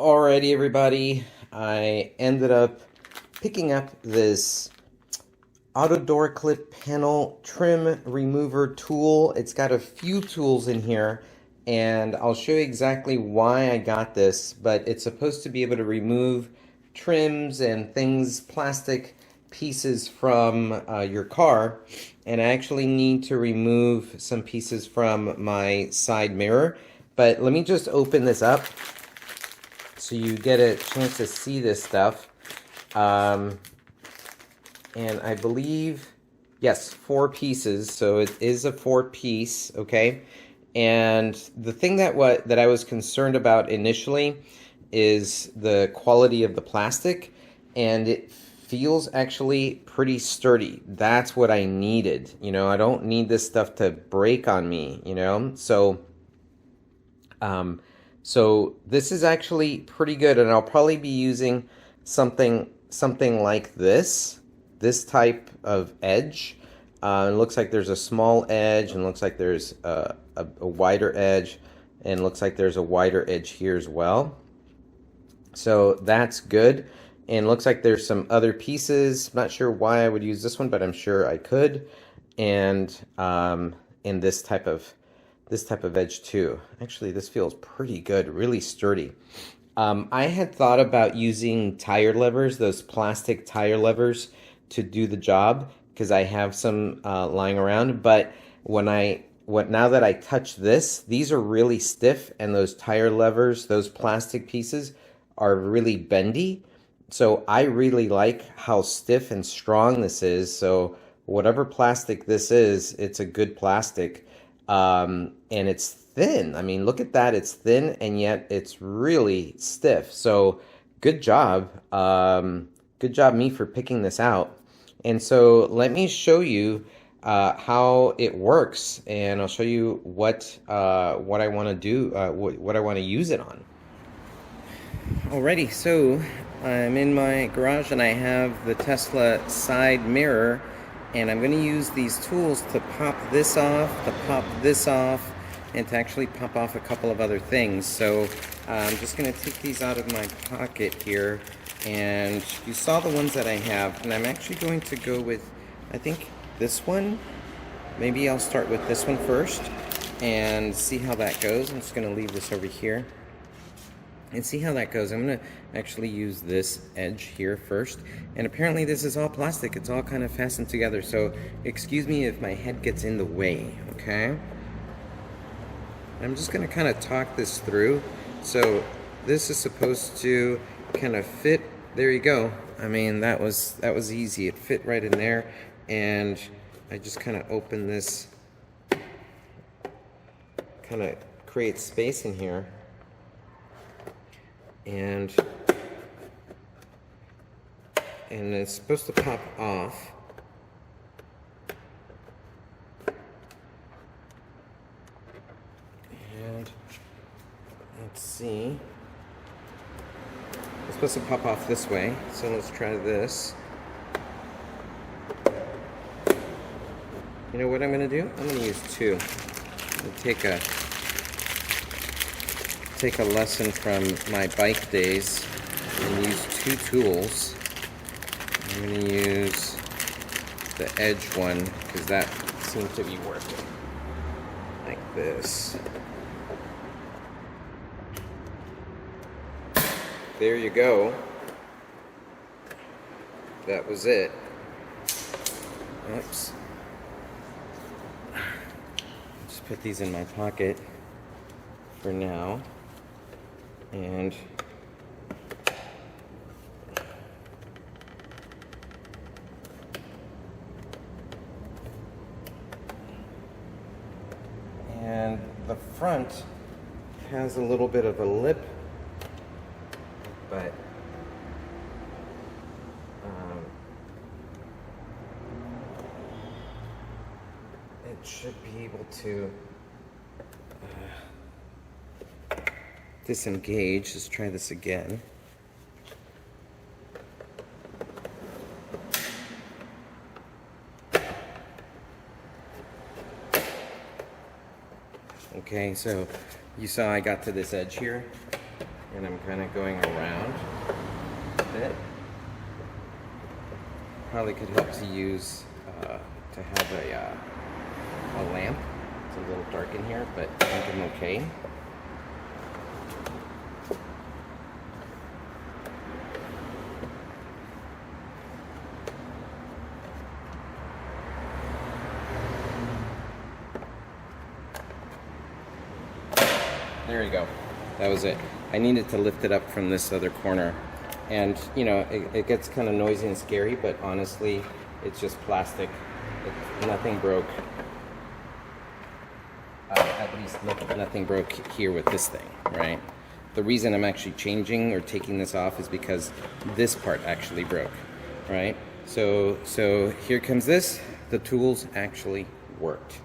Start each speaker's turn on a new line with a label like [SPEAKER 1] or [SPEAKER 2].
[SPEAKER 1] Alrighty, everybody. I ended up picking up this auto door clip panel trim remover tool. It's got a few tools in here, and I'll show you exactly why I got this, but it's supposed to be able to remove trims and things, plastic pieces from your car, and I actually need to remove some pieces from my side mirror. But let me just open this up so you get a chance to see this stuff. And I believe, yes, 4 pieces, so it is a 4 piece, okay? And the thing that I was concerned about initially is the quality of the plastic, and it feels actually pretty sturdy. That's what I needed. I don't need this stuff to break on me, so this is actually pretty good, and I'll probably be using something like this type of edge. It looks like there's a small edge, and looks like there's a wider edge, and looks like there's a wider edge here as well. So that's good. And looks like there's some other pieces. Not sure why I would use this one, but I'm sure I could. And in this type of edge too. Actually, this feels pretty good, really sturdy. I had thought about using tire levers, those plastic tire levers, to do the job, because I have some lying around. But now that I touch this, these are really stiff, and those tire levers, those plastic pieces, are really bendy. So I really like how stiff and strong this is. So whatever plastic this is, it's a good plastic. And it's thin. I mean, look at that. It's thin, and yet it's really stiff. So good job. Good job me for picking this out. And so let me show you how it works, and I'll show you what I want to do, what I want to use it on. Alrighty, so I'm in my garage, and I have the Tesla side mirror, and I'm going to use these tools to pop this off, and to actually pop off a couple of other things. So I'm just going to take these out of my pocket here, and you saw the ones that I have, and I'm actually going to go with, I think, this one. Maybe I'll start with this one first and see how that goes. I'm just going to leave this over here and see how that goes. I'm going to actually use this edge here first. And apparently this is all plastic. It's all kind of fastened together. So excuse me if my head gets in the way, okay? I'm just going to kind of talk this through. So this is supposed to kind of fit. There you go. I mean, that was easy. It fit right in there. And I just kind of open this, kind of create space in here. And it's supposed to pop off. And let's see. It's supposed to pop off this way, so let's try this. You know what I'm going to do? I'm going to use two. Take a lesson from my bike days and use two tools. I'm going to use the edge one because that seems to be working. Like this. There you go. That was it. Oops. Just put these in my pocket for now. And the front has a little bit of a lip, but it should be able to disengage. Let's try this again. Okay, so you saw I got to this edge here, and I'm kind of going around a bit. Probably could help to use to have a lamp. It's a little dark in here, but I think I'm okay. There you go. That was it. I needed to lift it up from this other corner. And, you know, it gets kind of noisy and scary, but honestly, it's just plastic. Nothing broke. At least nothing broke here with this thing, right? The reason I'm actually changing or taking this off is because this part actually broke, right? So here comes this. The tools actually worked.